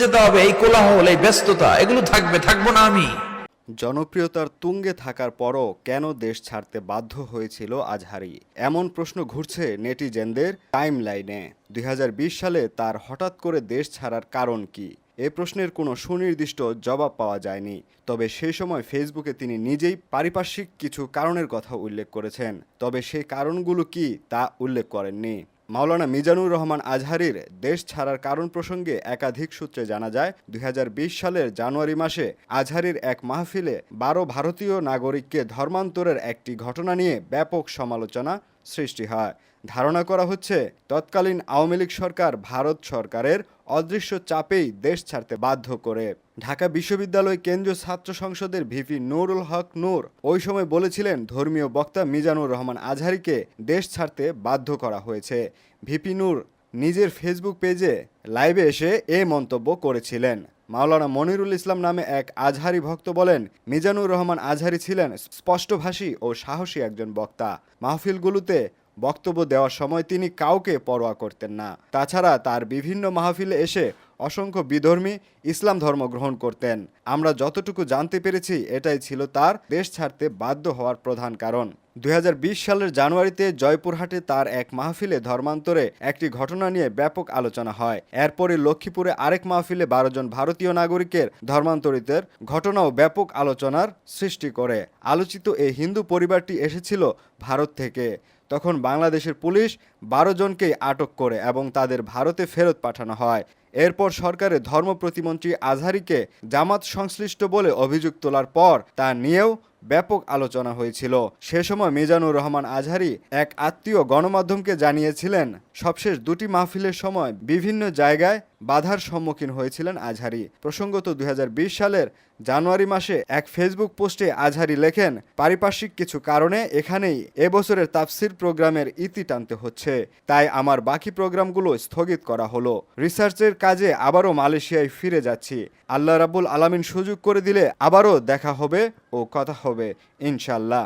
যেতে হবে, এই কোলাহল, এই ব্যস্ততা এগুলো থাকবো না আমি। জনপ্রিয়তার তুঙ্গে থাকার পরও কেন দেশ ছাড়তে বাধ্য হয়েছিল আজহারি? এমন প্রশ্ন ঘুরছে নেটিজেনদের টাইমলাইনে। ২০২০ সালে তার হঠাৎ করে দেশ ছাড়ার কারণ কি? এ প্রশ্নের কোনো সুনির্দিষ্ট জবাব পাওয়া যায়নি। তবে সেই সময় ফেসবুকে তিনি নিজেই পারিপার্শ্বিক কিছু কারণের কথা উল্লেখ করেছেন। তবে সেই কারণগুলো কি তা উল্লেখ করেননি। মাওলানা মিজানুর রহমান আজহারীর দেশ ছাড়ার কারণ প্রসঙ্গে একাধিক সূত্রে জানা যায়, ২০২০ সালের জানুয়ারি মাসে আজহারীর এক মাহফিলে ১২ ভারতীয় নাগরিককে ধর্মান্তরের একটি ঘটনা নিয়ে ব্যাপক সমালোচনা সৃষ্টি হয়। ধারণা করা হচ্ছে, তৎকালীন আওয়ামী লীগ সরকার ভারত সরকারের অদৃশ্য চাপেই দেশ ছাড়তে বাধ্য করে। ঢাকা বিশ্ববিদ্যালয় কেন্দ্রীয় ছাত্র সংসদের ভিপি নুরুল হক নূর ওই সময় বলেছিলেন, ধর্মীয় বক্তা মিজানুর রহমান আজহারীকে দেশ ছাড়তে বাধ্য করা হয়েছে। ভিপি নূর নিজের ফেসবুক পেজে লাইভে এসে এ মন্তব্য করেছিলেন। মাওলানা মনিরুল ইসলাম নামে এক আজহারি ভক্ত বলেন, মিজানুর রহমান আজহারী ছিলেন স্পষ্টভাষী ও সাহসী একজন বক্তা। মাহফিলগুলোতে বক্তব্য দেওয়ার সময় তিনি কাউকে পরোয়া করতেন না। তাছাড়া তার বিভিন্ন মাহফিলে এসে অসংখ্য বিধর্মী ইসলাম ধর্ম গ্রহণ করতেন। আমরা যতটুকু জানতে পেরেছি, এটাই ছিল তার দেশ ছাড়তে বাধ্য হওয়ার প্রধান কারণ। ২০২০ সালের জানুয়ারিতে জয়পুরহাটে তার এক মাহফিলে ধর্মান্তরে একটি ঘটনা নিয়ে ব্যাপক আলোচনা হয়। এরপরে লক্ষ্মীপুরে আরেক মাহফিলে ১২ জন ভারতীয় নাগরিকের ধর্মান্তরিতের ঘটনাও ব্যাপক আলোচনার সৃষ্টি করে। আলোচিত এই হিন্দু পরিবারটি এসেছিল ভারত থেকে। তখন বাংলাদেশের পুলিশ ১২ জনকেই আটক করে এবং তাদের ভারতে ফেরত পাঠানো হয়। এরপর সরকারের ধর্ম প্রতিমন্ত্রী আজহারীকে জামাত সংশ্লিষ্ট বলে অভিযোগ তোলার পর তা নিয়েও ব্যাপক আলোচনা হয়েছিল। সে সময় মিজানুর রহমান আজহারী এক আত্মীয় গণমাধ্যমকে জানিয়েছিলেন, সবশেষ দুটি মাহফিলের সময় বিভিন্ন জায়গায় বাধার সম্মুখীন হয়েছিলেন আজহারী। প্রসঙ্গত ২০২০ সালের জানুয়ারি মাসে এক ফেসবুক পোস্টে আজহারী লেখেন, পারিপার্শ্বিক কিছু কারণে এখানেই এবছরের তাফসির প্রোগ্রামের ইতি টানতে হচ্ছে, তাই আমার বাকি প্রোগ্রামগুলো স্থগিত করা হলো। রিসার্চের কাজে আবারও মালয়েশিয়ায় ফিরে যাচ্ছি। আল্লাহ রাব্বুল আলামিন সুযোগ করে দিলে আবারও দেখা হবে ও কথা হবে ইনশাল্লাহ।